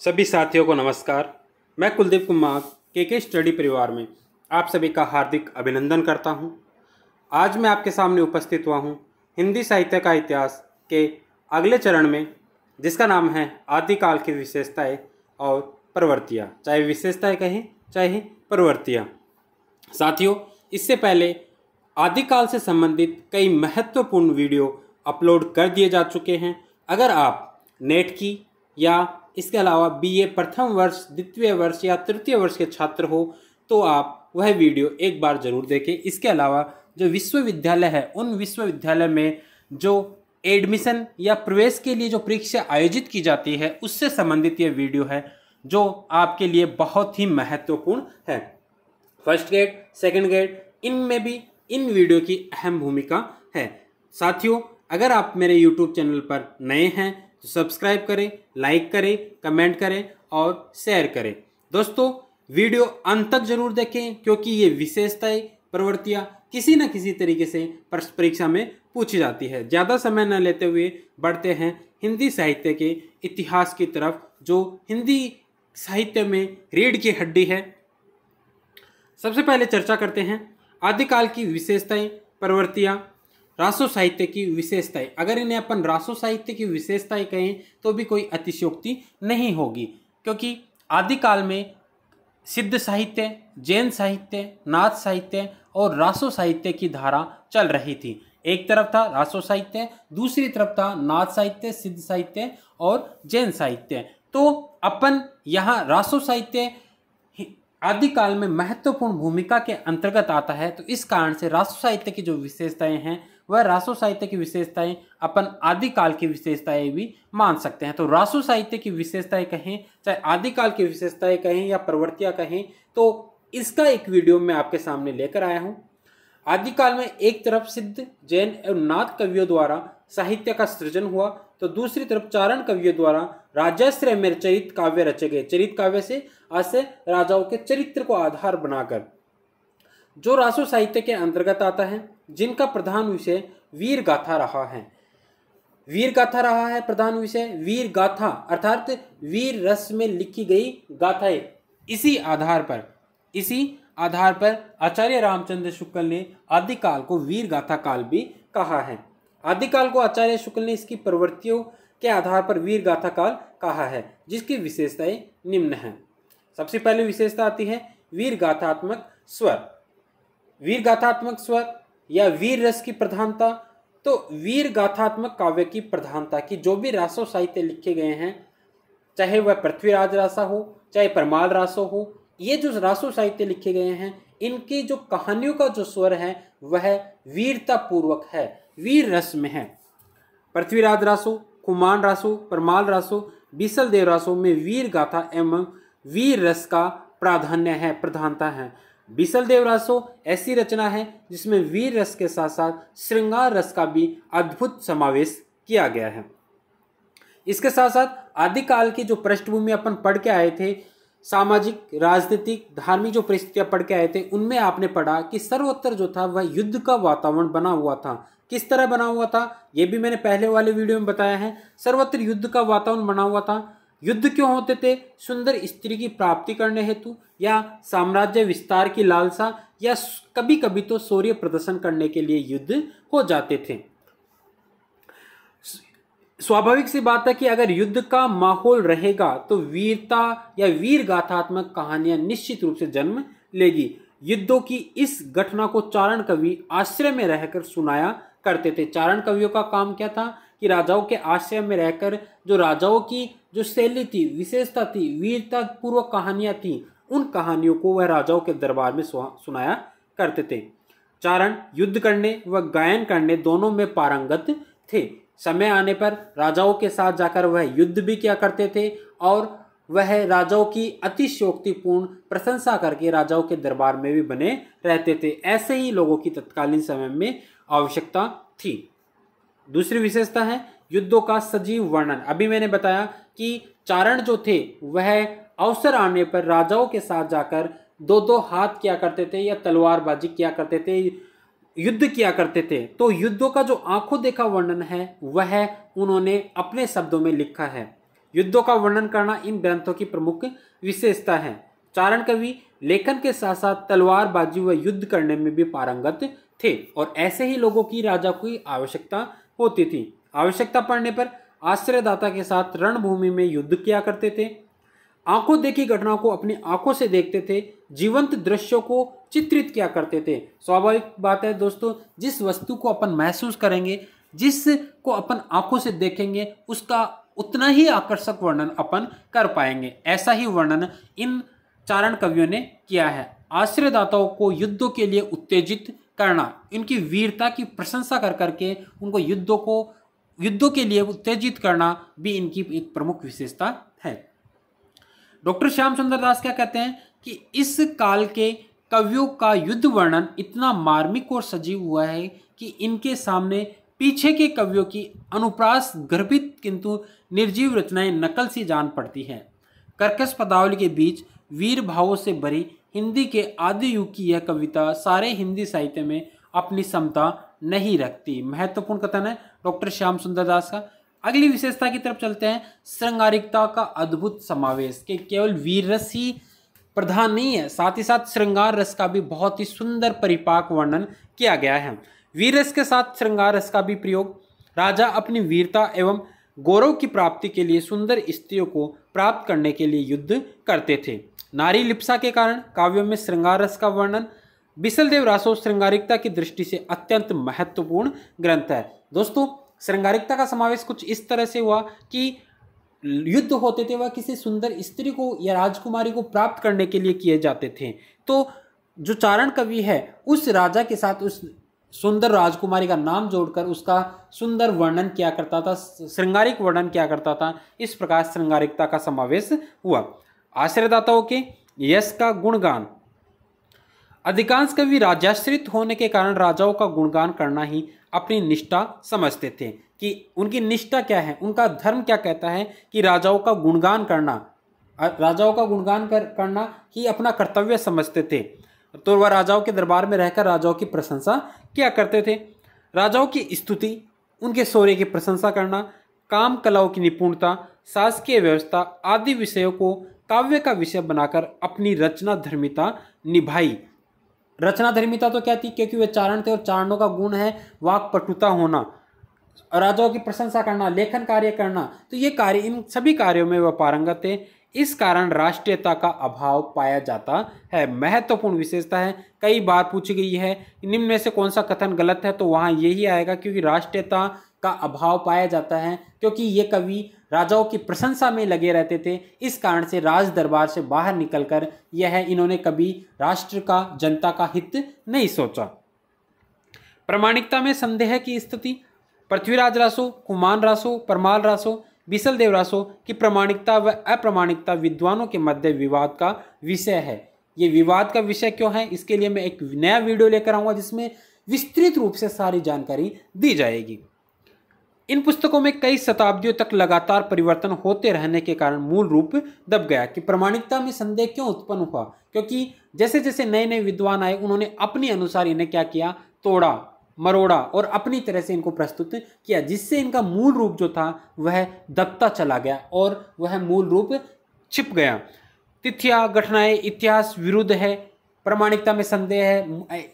सभी साथियों को नमस्कार। मैं कुलदीप कुमार के स्टडी परिवार में आप सभी का हार्दिक अभिनंदन करता हूं। आज मैं आपके सामने उपस्थित हुआ हूं हिंदी साहित्य का इतिहास के अगले चरण में, जिसका नाम है आदिकाल की विशेषताएं और प्रवृत्तियां। चाहे विशेषताएं कहें चाहे प्रवृत्तियां। साथियों, इससे पहले आदिकाल से संबंधित कई महत्वपूर्ण वीडियो अपलोड कर दिए जा चुके हैं। अगर आप नेट की या इसके अलावा बीए प्रथम वर्ष, द्वितीय वर्ष या तृतीय वर्ष के छात्र हो तो आप वह वीडियो एक बार जरूर देखें। इसके अलावा जो विश्वविद्यालय है, उन विश्वविद्यालय में जो एडमिशन या प्रवेश के लिए जो परीक्षा आयोजित की जाती है, उससे संबंधित ये वीडियो है जो आपके लिए बहुत ही महत्वपूर्ण है। फर्स्ट ग्रेड, सेकंड ग्रेड, इनमें भी इन वीडियो की अहम भूमिका है। साथियों, अगर आप मेरे YouTube चैनल पर नए हैं तो सब्सक्राइब करें, लाइक करें, कमेंट करें और शेयर करें। दोस्तों, वीडियो अंत तक जरूर देखें क्योंकि ये विशेषताएं, प्रवृत्तियां किसी न किसी तरीके से परीक्षा में पूछी जाती है। ज़्यादा समय न लेते हुए बढ़ते हैं हिंदी साहित्य के इतिहास की तरफ, जो हिंदी साहित्य में रीढ़ की हड्डी है। सबसे पहले चर्चा करते हैं आदिकाल की विशेषताएं, प्रवृत्तियां, रासो साहित्य की विशेषताएं। अगर इन्हें अपन रासो साहित्य की विशेषताएं कहें तो भी कोई अतिशयोक्ति नहीं होगी, क्योंकि आदिकाल में सिद्ध साहित्य, जैन साहित्य, नाथ साहित्य और रासो साहित्य की धारा चल रही थी। एक तरफ था रासो साहित्य, दूसरी तरफ था नाथ साहित्य, सिद्ध साहित्य और जैन साहित्य। तो अपन यहाँ रासो साहित्य आदिकाल में महत्वपूर्ण भूमिका के अंतर्गत आता है, तो इस कारण से रासो साहित्य की जो विशेषताएं हैं वह रासो साहित्य की विशेषताएं अपन आदिकाल की विशेषताएं भी मान सकते हैं। तो रासो साहित्य की विशेषताएं कहें, चाहे आदिकाल की विशेषताएं कहें या प्रवृत्तियां कहें, तो इसका एक वीडियो मैं आपके सामने लेकर आया हूं। आदिकाल में एक तरफ सिद्ध, जैन और नाथ कवियों द्वारा साहित्य का सृजन हुआ, तो दूसरी तरफ चारण कवियों द्वारा राजाश्रय में चरित काव्य रचे गए। चरित काव्य से आज राजाओं के चरित्र को आधार बनाकर, जो रासो साहित्य के अंतर्गत आता है, जिनका प्रधान विषय वीर गाथा रहा है। वीर गाथा रहा है प्रधान विषय। वीर गाथा अर्थात वीर रस में लिखी गई गाथाएं। इसी आधार पर आचार्य रामचंद्र शुक्ल ने आदिकाल को वीर गाथा काल भी कहा है। आदिकाल को आचार्य शुक्ल ने इसकी प्रवृत्तियों के आधार पर वीर गाथा काल कहा है, जिसकी विशेषताएं निम्न हैं। सबसे पहले विशेषता आती है वीर गाथात्मक स्वर। वीर गाथात्मक स्वर या वीर रस की प्रधानता। तो वीर गाथात्मक काव्य की प्रधानता की जो भी रासो साहित्य लिखे गए हैं, चाहे वह पृथ्वीराज रासा हो, चाहे परमाल रासो हो, ये जो रासो साहित्य लिखे गए हैं, इनकी जो कहानियों का जो स्वर है वह वीरता पूर्वक है, वीर रस में है। पृथ्वीराज रासो, कुमान रासो, परमाल रासो, बीसल देव रासो में वीर गाथा एवं वीर रस का प्राधान्य है, प्रधानता है। बीसल देव रासो ऐसी रचना है जिसमें वीर रस के साथ साथ श्रृंगार रस का भी अद्भुत समावेश किया गया है। इसके साथ साथ आदिकाल की जो पृष्ठभूमि अपन पढ़ के आए थे, सामाजिक, राजनीतिक, धार्मिक जो परिस्थितियां पढ़ के आए थे, उनमें आपने पढ़ा कि सर्वत्र जो था वह युद्ध का वातावरण बना हुआ था। किस तरह बना हुआ था, यह भी मैंने पहले वाले वीडियो में बताया है। सर्वत्र युद्ध का वातावरण बना हुआ था। युद्ध क्यों होते थे? सुंदर स्त्री की प्राप्ति करने हेतु, या साम्राज्य विस्तार की लालसा, या कभी कभी तो शौर्य प्रदर्शन करने के लिए युद्ध हो जाते थे। स्वाभाविक सी बात है कि अगर युद्ध का माहौल रहेगा तो वीरता या वीर गाथात्मक कहानियां निश्चित रूप से जन्म लेगी। युद्धों की इस घटना को चारण कवि आश्रय में रहकर सुनाया करते थे। चारण कवियों का काम क्या था कि राजाओं के आश्रय में रहकर जो राजाओं की जो शैली थी, विशेषता थी, वीरता पूर्वक कहानियां थी, उन कहानियों को वह राजाओं के दरबार में सुनाया करते थे। चारण युद्ध करने व गायन करने दोनों में पारंगत थे। समय आने पर राजाओं के साथ जाकर वह युद्ध भी किया करते थे और वह राजाओं की अतिशयोक्तिपूर्ण प्रशंसा करके राजाओं के दरबार में भी बने रहते थे। ऐसे ही लोगों की तत्कालीन समय में आवश्यकता थी। दूसरी विशेषता है युद्धों का सजीव वर्णन। अभी मैंने बताया कि चारण जो थे वह अवसर आने पर राजाओं के साथ जाकर दो दो हाथ किया करते थे या तलवारबाजी किया करते थे, युद्ध किया करते थे। तो युद्धों का जो आंखों देखा वर्णन है वह उन्होंने अपने शब्दों में लिखा है। युद्धों का वर्णन करना इन ग्रंथों की प्रमुख विशेषता है। चारण कवि लेखन के साथ साथ तलवारबाजी व युद्ध करने में भी पारंगत थे और ऐसे ही लोगों की राजा की आवश्यकता होती थी। आवश्यकता पड़ने पर आश्रयदाता के साथ रणभूमि में युद्ध किया करते थे। आंखों देखी घटनाओं को अपनी आंखों से देखते थे, जीवंत दृश्यों को चित्रित किया करते थे। स्वाभाविक बात है दोस्तों, जिस वस्तु को अपन महसूस करेंगे, जिसको अपन आंखों से देखेंगे, उसका उतना ही आकर्षक वर्णन अपन कर पाएंगे। ऐसा ही वर्णन इन चारण कवियों ने किया है। आश्रयदाताओं को युद्धों के लिए उत्तेजित करना, इनकी वीरता की प्रशंसा कर करके उनको युद्धों के लिए उत्तेजित करना भी इनकी एक प्रमुख विशेषता है। डॉक्टर श्याम सुंदर दास क्या कहते हैं कि इस काल के कवियों का युद्ध वर्णन इतना मार्मिक और सजीव हुआ है कि इनके सामने पीछे के कवियों की अनुप्रास गर्भित किंतु निर्जीव रचनाएं नकल सी जान पड़ती हैं। कर्कश पदावली के बीच वीर भावों से भरी हिंदी के आदि युग की यह कविता सारे हिंदी साहित्य में अपनी समता नहीं रखती। महत्वपूर्ण कथन है डॉक्टर श्याम सुंदर दास का। अगली विशेषता की तरफ चलते हैं। श्रृंगारिकता का अद्भुत समावेश, के केवल वीर रस ही प्रधान नहीं है, साथ ही साथ श्रृंगार रस का भी बहुत ही सुंदर परिपाक वर्णन किया गया है। वीर रस के साथ श्रृंगार रस का भी प्रयोग। राजा अपनी वीरता एवं गौरव की प्राप्ति के लिए सुंदर स्त्रियों को प्राप्त करने के लिए युद्ध करते थे। नारी लिप्सा के कारण काव्यों में श्रृंगार रस का वर्णन। बिसलदेव रासो श्रृंगारिकता की दृष्टि से अत्यंत महत्वपूर्ण ग्रंथ है। दोस्तों, श्रृंगारिकता का समावेश कुछ इस तरह से हुआ कि युद्ध होते थे वह किसी सुंदर स्त्री को या राजकुमारी को प्राप्त करने के लिए किए जाते थे। तो जो चारण कवि है उस राजा के साथ उस सुंदर राजकुमारी का नाम जोड़कर उसका सुंदर वर्णन किया करता था, श्रृंगारिक वर्णन किया करता था। इस प्रकार श्रृंगारिकता का समावेश हुआ। आश्रयदाताओं के यश का गुणगान। अधिकांश कवि राजाश्रित होने के कारण राजाओं का गुणगान करना ही अपनी निष्ठा समझते थे कि उनकी निष्ठा क्या है, उनका धर्म क्या कहता है कि राजाओं का गुणगान करना ही अपना कर्तव्य समझते थे। तो वह राजाओं के दरबार में रहकर राजाओं की प्रशंसा किया करते थे। राजाओं की स्तुति, उनके शौर्य की प्रशंसा करना, काम कलाओं की निपुणता, शासकीय व्यवस्था आदि विषयों को काव्य का विषय बनाकर अपनी रचना धर्मिता निभाई। रचना धर्मिता तो क्या थी, क्योंकि वे चारण थे और चारणों का गुण है वाक्पटुता होना, राजाओं की प्रशंसा करना, लेखन कार्य करना। तो ये कार्य, इन सभी कार्यों में वह पारंगत थे। इस कारण राष्ट्रीयता का अभाव पाया जाता है। महत्वपूर्ण विशेषता है, कई बार पूछी गई है निम्न में से कौन सा कथन गलत है, तो वहाँ यही आएगा क्योंकि राष्ट्रीयता का अभाव पाया जाता है, क्योंकि ये कवि राजाओं की प्रशंसा में लगे रहते थे। इस कारण से राज दरबार से बाहर निकलकर इन्होंने कभी राष्ट्र का, जनता का हित नहीं सोचा। प्रामाणिकता में संदेह की स्थिति। पृथ्वीराज रासो, कुमान रासो, परमाल रासो, बिसलदेव रासो की प्रामाणिकता व अप्रामाणिकता विद्वानों के मध्य विवाद का विषय है। ये विवाद का विषय क्यों है, इसके लिए मैं एक नया वीडियो लेकर आऊँगा जिसमें विस्तृत रूप से सारी जानकारी दी जाएगी। इन पुस्तकों में कई शताब्दियों तक लगातार परिवर्तन होते रहने के कारण मूल रूप दब गया। कि प्रामाणिकता में संदेह क्यों उत्पन्न हुआ, क्योंकि जैसे जैसे नए नए विद्वान आए उन्होंने अपने अनुसार इन्हें क्या किया, तोड़ा मरोड़ा और अपनी तरह से इनको प्रस्तुत किया, जिससे इनका मूल रूप जो था वह दबता चला गया और वह मूल रूप छिप गया। तिथियां, घटनाएं, इतिहास विरुद्ध है, प्रामाणिकता में संदेह है।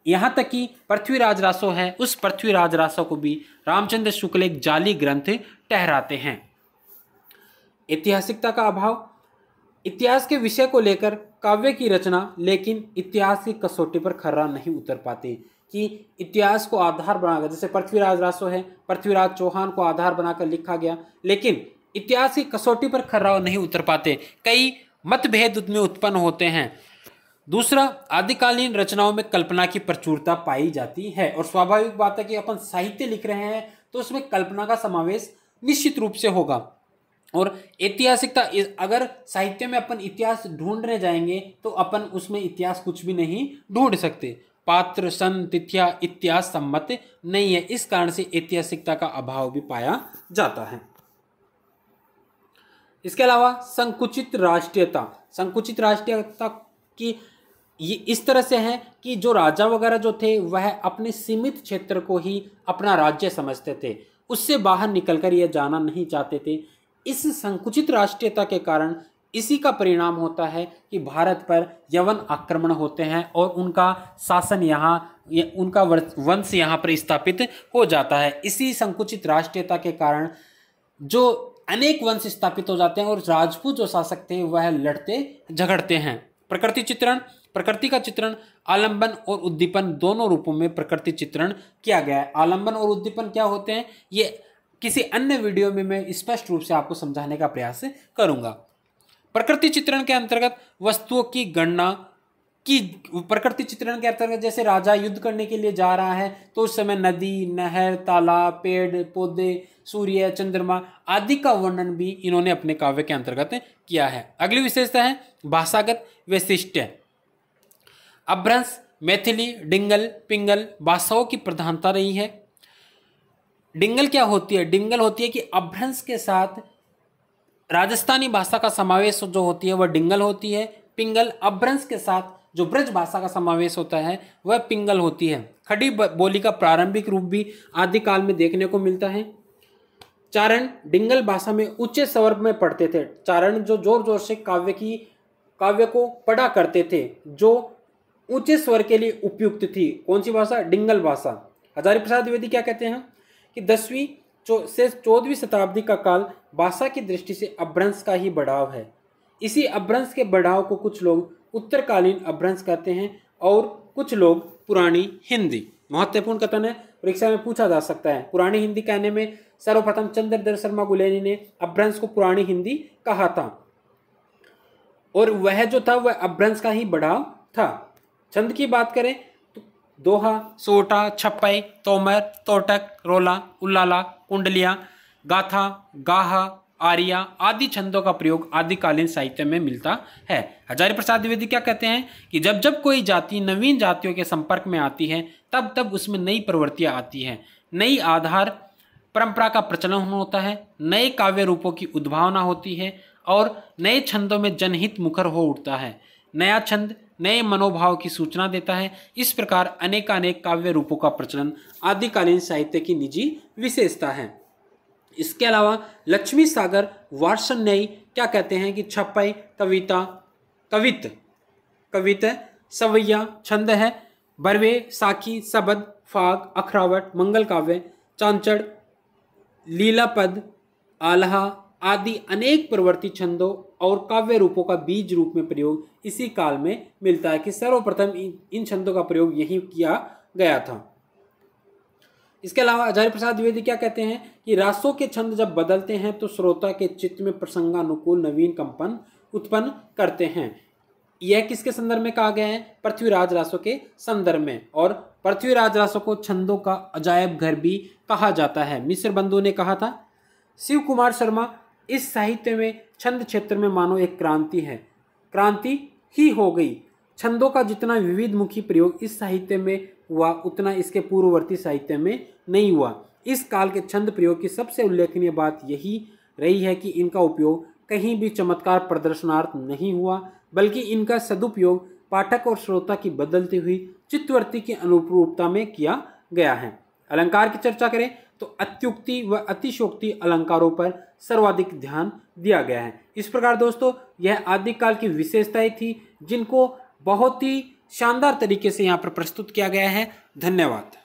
यहाँ तक कि पृथ्वीराज रासो है, उस पृथ्वीराज रासो को भी रामचंद्र शुक्ल एक जाली ग्रंथ ठहराते हैं। ऐतिहासिकता का अभाव। इतिहास के विषय को लेकर काव्य की रचना लेकिन इतिहास की कसौटी पर खरा नहीं उतर पाते। कि इतिहास को आधार बनाकर, जैसे पृथ्वीराज रासो है, पृथ्वीराज चौहान को आधार बनाकर लिखा गया, लेकिन इतिहास की कसौटी पर खरा नहीं उतर पाते। कई मतभेद में उत्पन्न होते हैं। दूसरा, आदिकालीन रचनाओं में कल्पना की प्रचुरता पाई जाती है और स्वाभाविक बात है कि अपन साहित्य लिख रहे हैं तो उसमें कल्पना का समावेश निश्चित रूप से होगा। और ऐतिहासिकता, अगर साहित्य में अपन इतिहास ढूंढने जाएंगे तो अपन उसमें इतिहास कुछ भी नहीं ढूंढ सकते। पात्र, सन, तिथियां इतिहास सम्मत नहीं है, इस कारण से ऐतिहासिकता का अभाव भी पाया जाता है। इसके अलावा संकुचित राष्ट्रीयता। संकुचित राष्ट्रीयता की ये इस तरह से है कि जो राजा वगैरह जो थे वह अपने सीमित क्षेत्र को ही अपना राज्य समझते थे, उससे बाहर निकलकर ये जाना नहीं चाहते थे। इस संकुचित राष्ट्रीयता के कारण इसी का परिणाम होता है कि भारत पर यवन आक्रमण होते हैं और उनका शासन उनका वंश यहाँ पर स्थापित हो जाता है। इसी संकुचित राष्ट्रीयता के कारण जो अनेक वंश स्थापित हो जाते हैं और राजपूत जो शासक थे वह लड़ते झगड़ते हैं। प्रकृति का चित्रण आलंबन और उद्दीपन दोनों रूपों में प्रकृति चित्रण किया गया है। आलंबन और उद्दीपन क्या होते हैं ये किसी अन्य वीडियो में मैं स्पष्ट रूप से आपको समझाने का प्रयास करूंगा। प्रकृति चित्रण के अंतर्गत वस्तुओं की गणना की प्रकृति चित्रण के अंतर्गत जैसे राजा युद्ध करने के लिए जा रहा है तो उस समय नदी, नहर, तालाब, पेड़ पौधे, सूर्य, चंद्रमा आदि का वर्णन भी इन्होंने अपने काव्य के अंतर्गत किया है। अगली विशेषता है भाषागत वैशिष्ट्य। अपभ्रंश, मैथिली, डिंगल, पिंगल भाषाओं की प्रधानता रही है। डिंगल क्या होती है? डिंगल होती है कि अपभ्रंश के साथ राजस्थानी भाषा का समावेश जो होती है वह डिंगल होती है। पिंगल अपभ्रंश के साथ जो ब्रज भाषा का समावेश होता है वह पिंगल होती है। खड़ी बोली का प्रारंभिक रूप भी आदिकाल में देखने को मिलता है। चारण डिंगल भाषा में उच्च स्वर में पढ़ते थे। चारण जो जोर जोर से काव्य को पढ़ा करते थे, जो उच्च स्वर के लिए उपयुक्त थी। कौन सी भाषा? डिंगल भाषा। हजारी प्रसाद द्विवेदी क्या कहते हैं कि 10वीं से 14वीं शताब्दी का काल भाषा की दृष्टि से अपभ्रंश का ही बढ़ाव है। इसी अपभ्रंश के बढ़ाव को कुछ लोग उत्तरकालीन अपभ्रंश कहते हैं और कुछ लोग पुरानी हिंदी। महत्वपूर्ण कथन है, परीक्षा में पूछा जा सकता है। पुरानी हिंदी कहने में सर्वप्रथम चंद्रधर शर्मा गुलेरी ने अपभ्रंश को पुरानी हिंदी कहा था और वह जो था वह अपभ्रंश का ही बढ़ाव था। छंद की बात करें तो दोहा, सोटा, छप्पई, तोमर, तोटक, रोला, उल्लाला, कुंडलियां, गाथा, गाहा, आर्या आदि छंदों का प्रयोग आदिकालीन साहित्य में मिलता है। हजारी प्रसाद द्विवेदी क्या कहते हैं कि जब जब कोई जाति नवीन जातियों के संपर्क में आती है तब तब उसमें नई प्रवृत्तियां आती हैं, नई आधार परंपरा का प्रचलन होता है, नए काव्य रूपों की उद्भावना होती है और नए छंदों में जनहित मुखर हो उठता है। नया छंद नए मनोभाव की सूचना देता है। इस प्रकार अनेकानेक काव्य रूपों का प्रचलन आदिकालीन साहित्य की निजी विशेषता है। इसके अलावा लक्ष्मी सागर वार्ष्णेय क्या कहते हैं कि छप्पई कवित सवैया छंद है। बरवे, साखी, सबद, फाग, अखरावट, मंगल काव्य, चांचड़, लीलापद, आल्हा आदि अनेक प्रवृत्ति छंदों और काव्य रूपों का बीज रूप में प्रयोग इसी काल में मिलता है कि सर्वप्रथम इन छंदों का प्रयोग यही किया गया था। इसके अलावा हजारी प्रसाद द्विवेदी क्या कहते हैं कि रासों के छंद जब बदलते हैं तो श्रोता के चित्त में प्रसंगानुकूल नवीन कंपन उत्पन्न करते हैं। यह किसके संदर्भ में कहा गया है? पृथ्वीराज रासों के संदर्भ में। और पृथ्वीराज रासों को छंदों का अजायब घर भी कहा जाता है। मिश्र बंधु ने कहा था। शिव कुमार शर्मा इस साहित्य में छंद क्षेत्र में मानो एक क्रांति ही हो गई। छंदों का जितना विविध मुखी प्रयोग इस साहित्य में हुआ उतना इसके पूर्ववर्ती साहित्य में नहीं हुआ। इस काल के छंद प्रयोग की सबसे उल्लेखनीय बात यही रही है कि इनका उपयोग कहीं भी चमत्कार प्रदर्शनार्थ नहीं हुआ, बल्कि इनका सदुपयोग पाठक और श्रोता की बदलती हुई चित्तवृत्ति की अनुरूपता में किया गया है। अलंकार की चर्चा करें तो अत्युक्ति व अतिशोक्ति अलंकारों पर सर्वाधिक ध्यान दिया गया है। इस प्रकार दोस्तों यह आदिकाल की विशेषताएं थी जिनको बहुत ही शानदार तरीके से यहाँ पर प्रस्तुत किया गया है। धन्यवाद।